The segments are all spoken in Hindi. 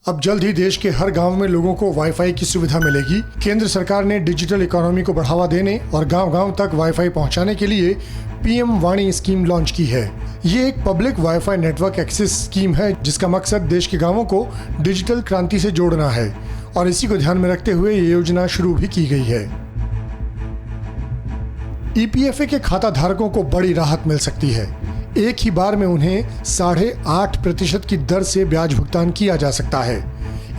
अब जल्द ही देश के हर गांव में लोगों को वाईफाई की सुविधा मिलेगी। केंद्र सरकार ने डिजिटल इकोनॉमी को बढ़ावा देने और गांव-गांव तक वाईफाई पहुंचाने के लिए पीएम वाणी स्कीम लॉन्च की है। ये एक public wifi network access scheme है जिसका मकसद देश के गांवों को डिजिटल क्रांति से जोड़ना है और इसी को ध्यान में रखते हुए ये योजना शुरू भी की गई है। ईपीएफए के खाता धारकों को बड़ी राहत मिल सकती है। एक ही बार में उन्हें 8.5% की दर से ब्याज भुगतान किया जा सकता है।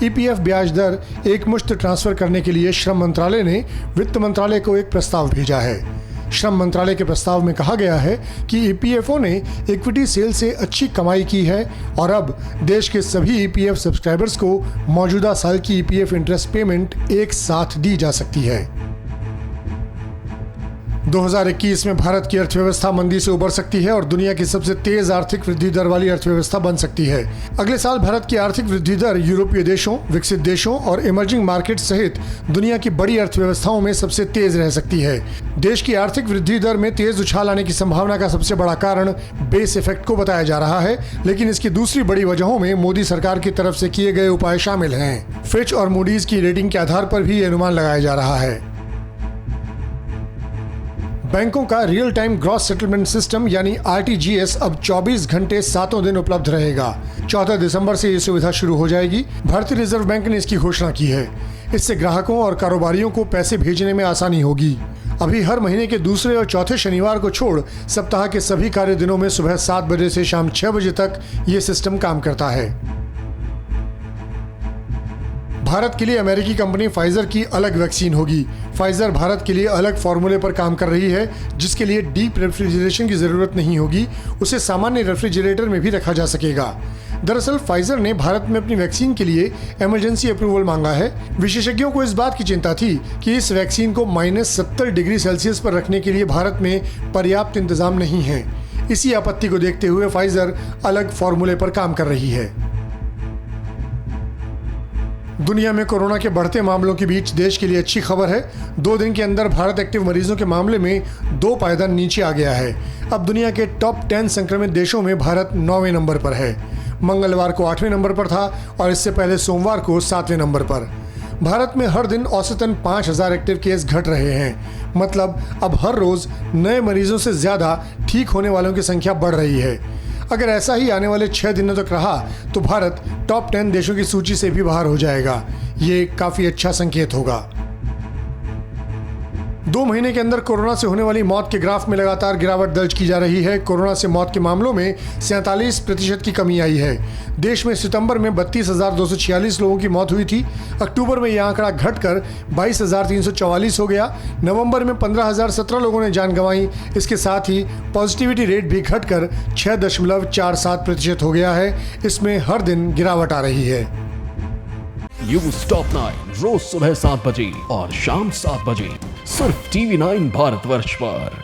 ईपीएफ ब्याज दर एक मुश्त ट्रांसफर करने के लिए श्रम मंत्रालय ने वित्त मंत्रालय को एक प्रस्ताव भेजा है। श्रम मंत्रालय के प्रस्ताव में कहा गया है कि ईपीएफओ ने इक्विटी सेल से अच्छी कमाई की है और अब देश के सभी ईपीएफ सब्सक्राइबर्स को मौजूदा साल की ईपीएफ इंटरेस्ट पेमेंट एक साथ दी जा सकती है। 2021 में भारत की अर्थव्यवस्था मंदी से उबर सकती है और दुनिया की सबसे तेज आर्थिक वृद्धि दर वाली अर्थव्यवस्था बन सकती है। अगले साल भारत की आर्थिक वृद्धि दर यूरोपीय देशों, विकसित देशों और इमर्जिंग मार्केट सहित दुनिया की बड़ी अर्थव्यवस्थाओं में सबसे तेज रह सकती है। देश की आर्थिक वृद्धि दर में तेज उछाल आने की संभावना का सबसे बड़ा कारण बेस इफेक्ट को बताया जा रहा है, लेकिन इसकी दूसरी बड़ी वजहों में मोदी सरकार की तरफ से किए गए उपाय शामिल हैं। फिच और मूडीज की रेटिंग के आधार पर भी ये अनुमान लगाया जा रहा है। बैंकों का real time gross settlement system यानी आरटीजीएस अब 24 घंटे 7 दिन उपलब्ध रहेगा। 14 दिसंबर से ये सुविधा शुरू हो जाएगी। भारतीय रिजर्व बैंक ने इसकी घोषणा की है। इससे ग्राहकों और कारोबारियों को पैसे भेजने में आसानी होगी। अभी हर महीने के दूसरे और चौथे शनिवार को छोड़ सप्ताह के सभी कार्य दिनों में सुबह 7 बजे से शाम 6 बजे तक ये सिस्टम काम करता है। भारत के लिए अमेरिकी कंपनी फाइजर की अलग वैक्सीन होगी। फाइजर भारत के लिए अलग फॉर्मूले पर काम कर रही है जिसके लिए डीप रेफ्रिजरेशन की जरूरत नहीं होगी। उसे सामान्य रेफ्रिजरेटर में भी रखा जा सकेगा। दरअसल फाइजर ने भारत में अपनी वैक्सीन के लिए इमरजेंसी अप्रूवल मांगा है। विशेषज्ञों को इस बात की चिंता थी कि इस वैक्सीन को -70 डिग्री सेल्सियस पर रखने के लिए भारत में पर्याप्त इंतजाम नहीं है। इसी आपत्ति को देखते हुए फाइजर अलग फॉर्मूले पर काम कर रही है। दुनिया में कोरोना के बढ़ते मामलों के बीच देश के लिए अच्छी खबर है। 2 दिन के अंदर भारत एक्टिव मरीजों के मामले में 2 पायदान नीचे आ गया है। अब दुनिया के टॉप 10 संक्रमित देशों में भारत 9वें नंबर पर है। मंगलवार को 8वें नंबर पर था और इससे पहले सोमवार को 7वें नंबर पर। भारत में हर दिन औसतन 5000 एक्टिव केस घट रहे हैं। मतलब अब हर रोज नए मरीजों से ज्यादा ठीक होने वालों की संख्या बढ़ रही है। अगर ऐसा ही आने वाले 6 दिनों तक रहा तो भारत टॉप 10 देशों की सूची से भी बाहर हो जाएगा। ये काफी अच्छा संकेत होगा। 2 महीने के अंदर कोरोना से होने वाली मौत के ग्राफ में लगातार गिरावट दर्ज की जा रही है। कोरोना से मौत के मामलों में 47% की कमी आई है। देश में सितंबर में 32,246 लोगों की मौत हुई थी। अक्टूबर में यह आंकड़ा घटकर 22,344 हो गया। नवंबर में 15,017 लोगों ने जान गंवाई। इसके साथ ही पॉजिटिविटी रेट भी घटकर 6.47% हो गया है। इसमें हर दिन गिरावट आ रही है। न्यूज़ टॉप 9 रोज सुबह 7 बजे और शाम 7 बजे सिर्फ TV9 भारतवर्ष पर।